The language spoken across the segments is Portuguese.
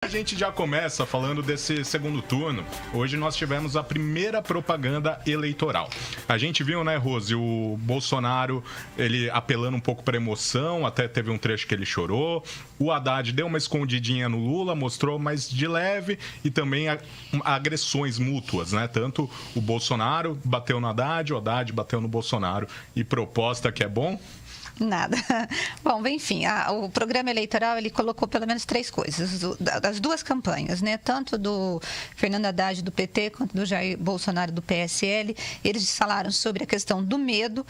A gente já começa falando desse segundo turno. Hoje nós tivemos a primeira propaganda eleitoral. A gente viu, né, Rose, o Bolsonaro, ele apelando um pouco para emoção, até teve um trecho que ele chorou. O Haddad deu uma escondidinha no Lula, mostrou, mas de leve, e também agressões mútuas, né? Tanto o Bolsonaro bateu no Haddad, o Haddad bateu no Bolsonaro. E proposta que é bom? Nada. Bom, enfim, o programa eleitoral, ele colocou pelo menos três coisas, das duas campanhas, né? Tanto do Fernando Haddad do PT, quanto do Jair Bolsonaro do PSL. Eles falaram sobre a questão do medo,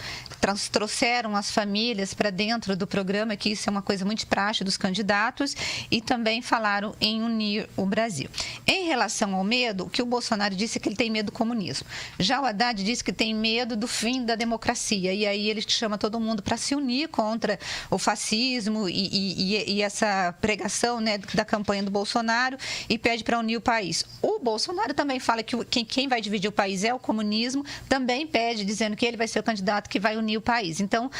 trouxeram as famílias para dentro do programa, que isso é uma coisa muito praxe dos candidatos, e também falaram em unir o Brasil. Em relação ao medo, o que o Bolsonaro disse é que ele tem medo do comunismo. Já o Haddad disse que tem medo do fim da democracia, e aí ele chama todo mundo para se unir contra o fascismo e essa pregação, né, da campanha do Bolsonaro, e pede para unir o país. O Bolsonaro também fala que quem vai dividir o país é o comunismo, também pede, dizendo que ele vai ser o candidato que vai unir o país. Então,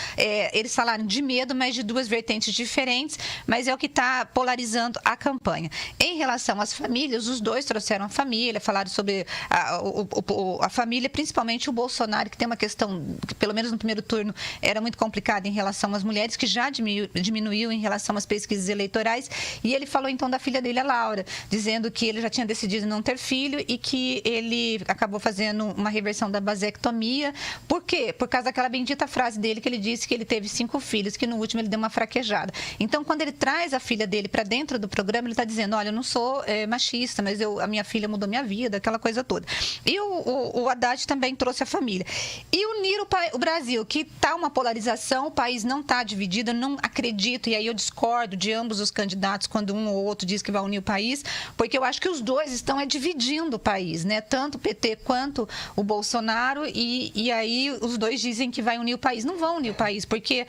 eles falaram de medo, mas de duas vertentes diferentes, mas é o que está polarizando a campanha. Em relação às famílias, os dois trouxeram a família, falaram sobre a família, principalmente o Bolsonaro, que tem uma questão que, pelo menos no primeiro turno, era muito complicada em relação às mulheres, que já diminuiu em relação às pesquisas eleitorais, e ele falou então da filha dele, a Laura, dizendo que ele já tinha decidido não ter filho e que ele acabou fazendo uma reversão da vasectomia. Por quê? Por causa daquela bendita frase dele que ele disse que ele teve 5 filhos, que no último ele deu uma fraquejada. Então, quando ele traz a filha dele para dentro do programa, ele está dizendo, olha, eu não sou machista, mas a minha filha mudou minha vida, aquela coisa toda. E o Haddad também trouxe a família. E unir o Brasil, que está uma polarização, o país não está dividido, eu não acredito, e aí eu discordo de ambos os candidatos quando um ou outro diz que vai unir o país, porque eu acho que os dois estão dividindo o país, né? Tanto o PT quanto o Bolsonaro, e aí os dois dizem que vai unir o país. Não vão unir o país, porque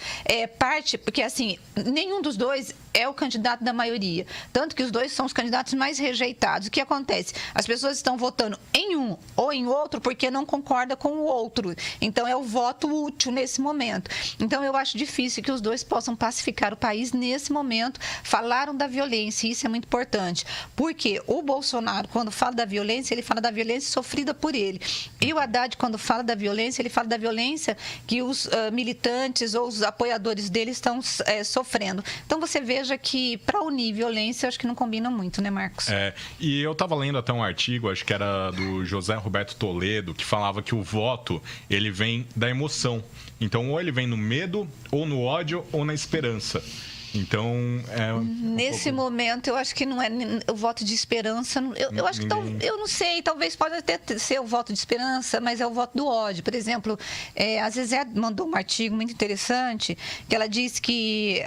porque assim, nenhum dos dois é o candidato da maioria, tanto que os dois são os candidatos mais rejeitados. O que acontece? As pessoas estão votando em um ou em outro porque não concorda com o outro, então é o voto útil nesse momento. Então eu acho difícil que os dois possam pacificar o país nesse momento. Falaram da violência, e isso é muito importante, porque o Bolsonaro, quando fala da violência, ele fala da violência sofrida por ele, e o Haddad, quando fala da violência, ele fala da violência que os militantes ou os apoiadores dele estão sofrendo. Então você veja que para unir violência, acho que não combina muito, né, Marcos? E eu estava lendo até um artigo, acho que era do José Roberto Toledo, que falava que o voto, ele vem da emoção. Então, ou ele vem no medo, ou no ódio, ou na esperança. Então, nesse momento, eu acho que não é o voto de esperança. Eu acho que eu não sei, talvez pode até ser o voto de esperança, mas é o voto do ódio. Por exemplo, a Zezé mandou um artigo muito interessante, que ela disse que,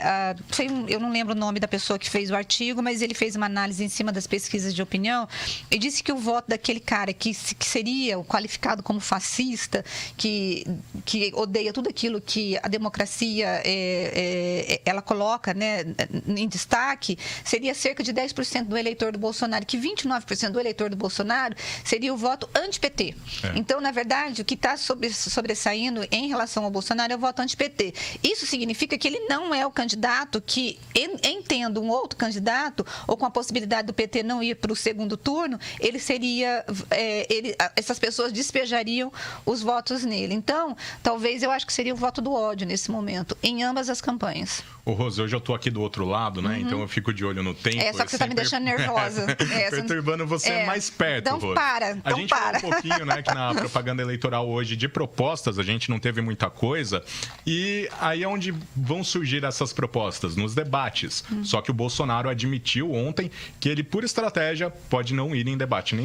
eu não lembro o nome da pessoa que fez o artigo, mas ele fez uma análise em cima das pesquisas de opinião e disse que o voto daquele cara que seria o qualificado como fascista, que odeia tudo aquilo que a democracia ela coloca, né, em destaque, seria cerca de 10% do eleitor do Bolsonaro, que 29% do eleitor do Bolsonaro seria o voto anti-PT. Então, na verdade, o que está sobressaindo em relação ao Bolsonaro é o voto anti-PT. Isso significa que ele não é o candidato que, entendo um outro candidato, ou com a possibilidade do PT não ir para o segundo turno, ele seria, essas pessoas despejariam os votos nele. Então, talvez eu acho que seria o voto do ódio nesse momento, em ambas as campanhas. Ô, Rose, hoje eu tô aqui do outro lado, né? Então eu fico de olho no tempo. Só que você tá me deixando nervosa. Perturbando você mais perto, então Rose. A gente falou um pouquinho, né, que na propaganda eleitoral hoje de propostas, a gente não teve muita coisa. E aí é onde vão surgir essas propostas? Nos debates. Só que o Bolsonaro admitiu ontem que ele, por estratégia, pode não ir em debate nenhum.